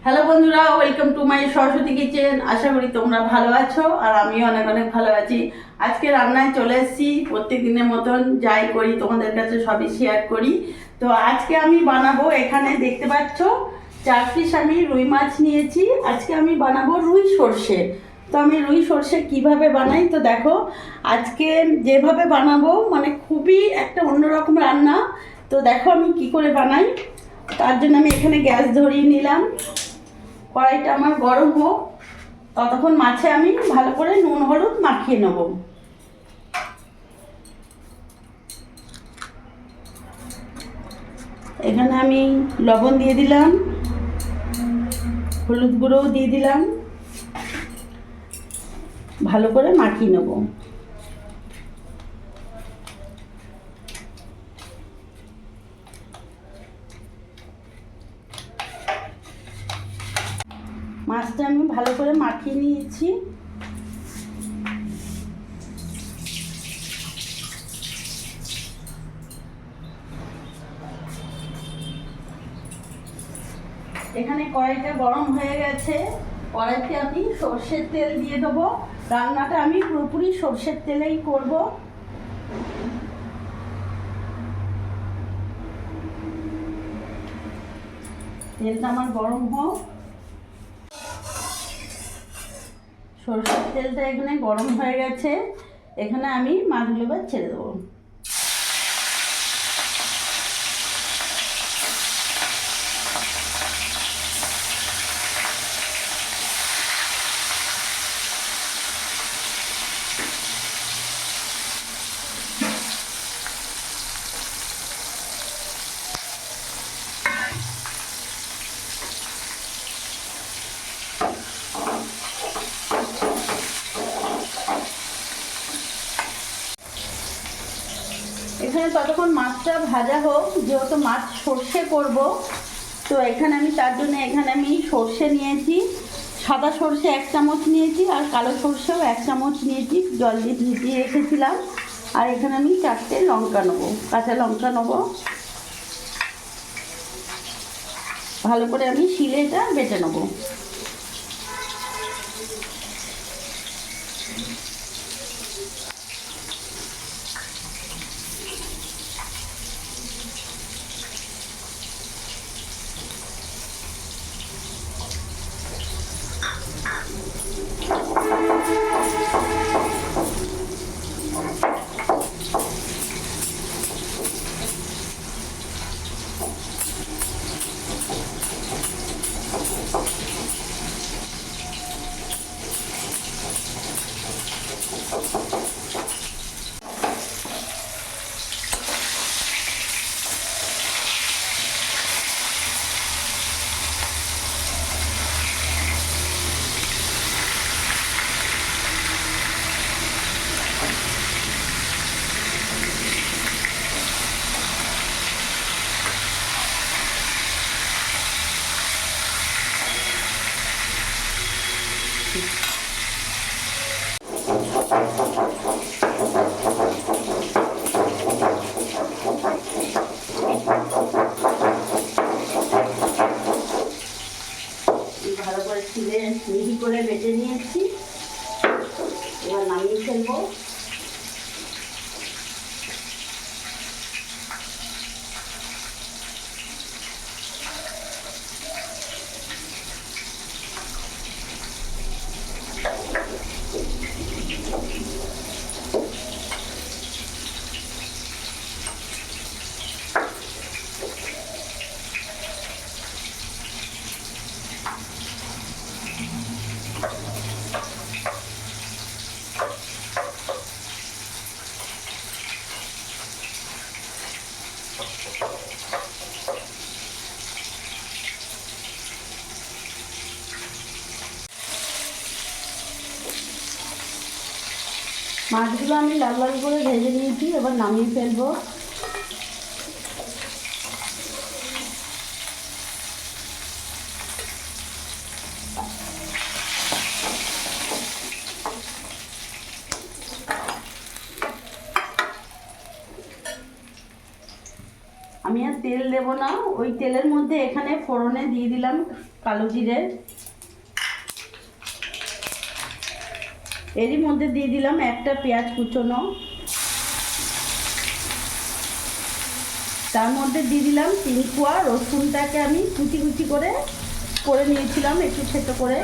Hello বন্ধুরা, welcome to my Saraswati kitchen. আশা করি তোমরা ভালো আছো আর আমিও অনেক অনেক ভালো আছি। আজকে রান্নায় চলে এসেছি। প্রত্যেক দিনের মতন যাই করি তোমাদের কাছে সবই শেয়ার করি। তো আজকে আমি বানাবো, এখানে দেখতে পাচ্ছ 4 পিস আমি রুই মাছ নিয়েছি। আজকে আমি বানাবো রুই সর্ষে। তো আমি রুই সর্ষে কিভাবে বানাই তো দেখো। আজকে যেভাবে বানাবো মানে খুবই একটা অন্যরকম রান্না। তো দেখো আমি কি করে বানাই। তার জন্য আমি এখানে গ্যাস ধরিয়ে নিলাম। কড়াইটা আমার গরম হোক, ততক্ষণ মাছে আমি ভালো করে নুন হলুদ মাখিয়ে নেব। এখানে আমি লবণ দিয়ে দিলাম, হলুদ গুঁড়োও দিয়ে দিলাম, ভালো করে মাখিয়ে নেব। মাছটা আমি ভালো করে মাখিয়ে নিয়েছি। এখানে কড়াইটা গরম হয়ে গেছে। কড়াইতে আমি সর্ষের তেল দিয়ে দেবো। রান্নাটা আমি পুরোপুরি সর্ষের তেলেই করব। তেলটা আমার গরম হোক। সরষের তেলটা এখানে গরম হয়ে গেছে। এখানে আমি মাছগুলো এবার ছেড়ে দেবো। এখানে ততক্ষণ মাছটা ভাজা হোক, যেহেতু মাছ সর্ষে করব। তো এখানে আমি তার জন্য এখানে আমি সর্ষে নিয়েছি। সাদা সর্ষে 1 চামচ নিয়েছি আর কালো সর্ষেও 1 চামচ নিয়েছি। জল দিয়ে ভিজিয়ে রেখেছিলাম। আর এখানে আমি 4টে লঙ্কা নেবো, কাঁচা লঙ্কা নেবো। ভালো করে আমি শিলে এটা বেটে নেবো। ভালো করে ছিলে মিহি করে বেটে নিয়েছি। এবার নামিয়ে ফেলবো। মাছগুলো আমি লাল লাল করে ভেজে নিয়েছি, এবার নামিয়ে ফেলবো। আমি আর তেল দেব না, ওই তেলের মধ্যে এখানে ফোড়নে দিয়ে দিলাম কালো জিরে, এরই মধ্যে দিয়ে দিলাম একটা পেঁয়াজ কুচোনো, তার মধ্যে দিয়ে দিলাম 3 কোয়া রসুনটাকে আমি কুচি কুচি করে নিয়েছিলাম একটু ছেটো করে।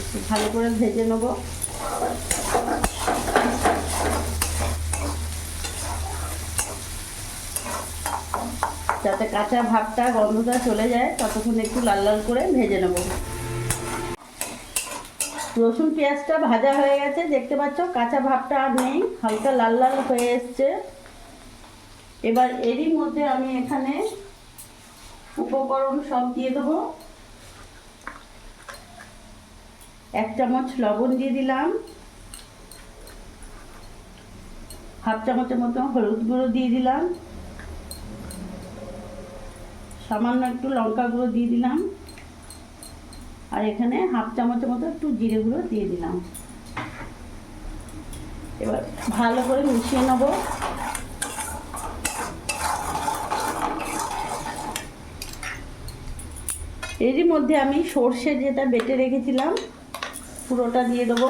একটু ভালো করে ভেজে নেব। যাতে কাঁচা ভাবটা গন্ধটা চলে যায় ততক্ষণ একটু লাল লাল করে ভেজে নেব। রসুন পেঁয়াজটা ভাজা হয়ে গেছে, দেখতে পাচ্ছ কাঁচা ভাবটা আর নেই, হালকা লাল লাল হয়ে এসছে। এবার এরই মধ্যে আমি এখানে উপকরণ সব দিয়ে দেবো। 1 চামচ লবণ দিয়ে দিলাম, হাফ চামচের মতো হলুদ গুঁড়ো দিয়ে দিলাম, সামান্য একটু লঙ্কা গুঁড়ো দিয়ে দিলাম, আর এখানে হাফ চামচের মতো একটু জিরে গুঁড়ো দিয়ে দিলাম। এবার ভালো করে মিশিয়ে নেব। এরই মধ্যে আমি সর্ষে যেটা বেটে রেখেছিলাম পুরোটা দিয়ে দেবো।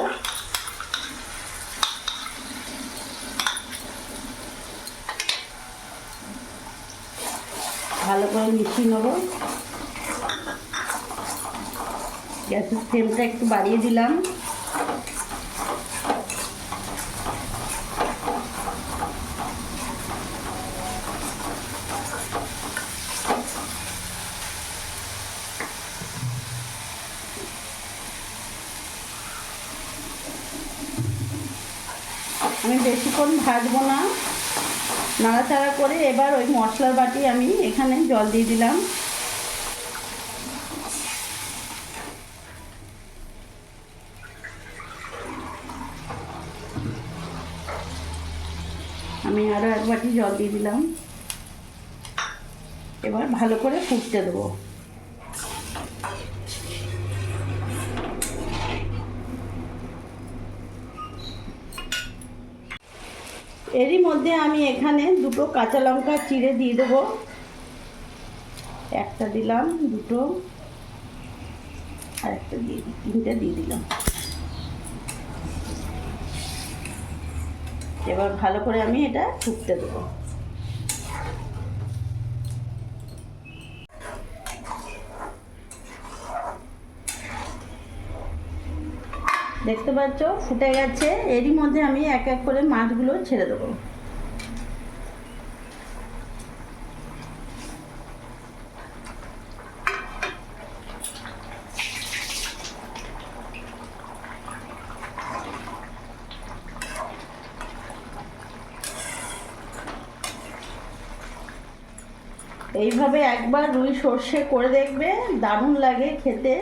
ভালো করে মিশিয়ে নেব। গ্যাসের ফ্লেমটা একটু বাড়িয়ে দিলাম। আমি বেশিক্ষণ ভাজবো না, নাড়াচাড়া করে এবার ওই মশলার বাটি আমি এখানে জল দিয়ে দিলাম। আমি আরও 1 বাটি জল দিয়ে দিলাম। এবার ভালো করে ফুটতে দেবো। এরই মধ্যে আমি এখানে 2টো কাঁচা লঙ্কা চিড়ে দিয়ে দেবো। একটা দিলাম, 2টো, আর একটা দিয়ে 3টে দিয়ে দিলাম। এবার ভালো করে আমি এটা ফুটতে দেবো। দেখতে পাচ্ছ ফুটে গেছে। এরই মধ্যে আমি এক এক করে মাছগুলো ছেড়ে দেবো। এইভাবে একবার রুই সর্ষে করে দেখবে, দারুণ লাগে খেতে।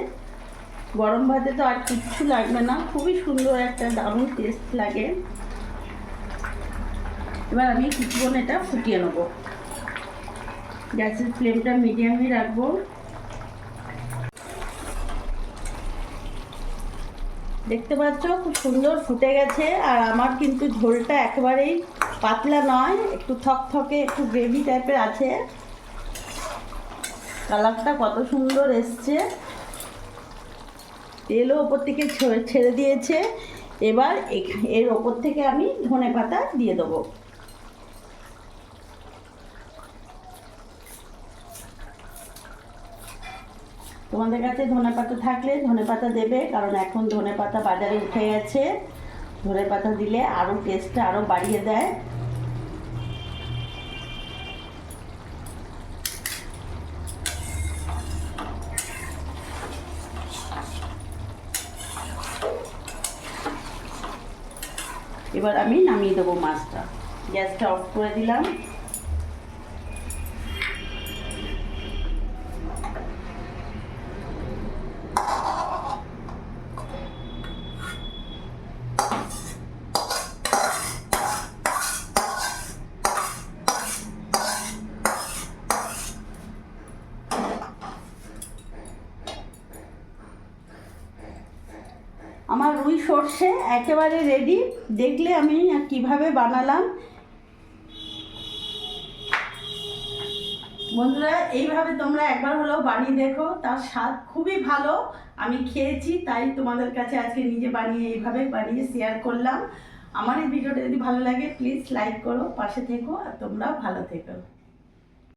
গরম ভাতে তো আর কিচ্ছু লাগবে না, খুবই সুন্দর একটা দারুণ টেস্ট লাগে। এবার আমি কিছুক্ষণ এটা ফুটিয়ে নেব। গ্যাসের ফ্লেমটা মিডিয়ামে রাখবো। দেখতে পাচ্ছ খুব সুন্দর ফুটে গেছে। আর আমার কিন্তু ঝোলটা একেবারেই পাতলা নয়, একটু থকথকে, একটু গ্রেভি টাইপের আছে। কালারটা কত সুন্দর এসছে, তেলও ওপর থেকে ছেড়ে দিয়েছে। এবার এর ওপর থেকে আমি ধনেপাতা দিয়ে দেবো। তোমাদের কাছে ধনেপাতা থাকলে ধনেপাতা দেবে, কারণ এখন ধনেপাতা বাজারে উঠে গেছে। ধনেপাতা দিলে আরও টেস্টটা আরও বাড়িয়ে দেয়। এবার আমি নামিয়ে দেবো মাছটা। গ্যাসটা অফ করে দিলাম। আমার রুই সর্ষে একেবারে রেডি। দেখলে আমি কিভাবে বানালাম। বন্ধুরা এইভাবে তোমরা একবার হলেও বানিয়ে দেখো, তার স্বাদ খুবই ভালো। আমি খেয়েছি, তাই তোমাদের কাছে আজকে নিজে বানিয়ে এইভাবে বানিয়ে শেয়ার করলাম। আমার এই ভিডিওটা যদি ভালো লাগে প্লিজ লাইক করো, পাশে থেকো, আর তোমরা ভালো থেকো।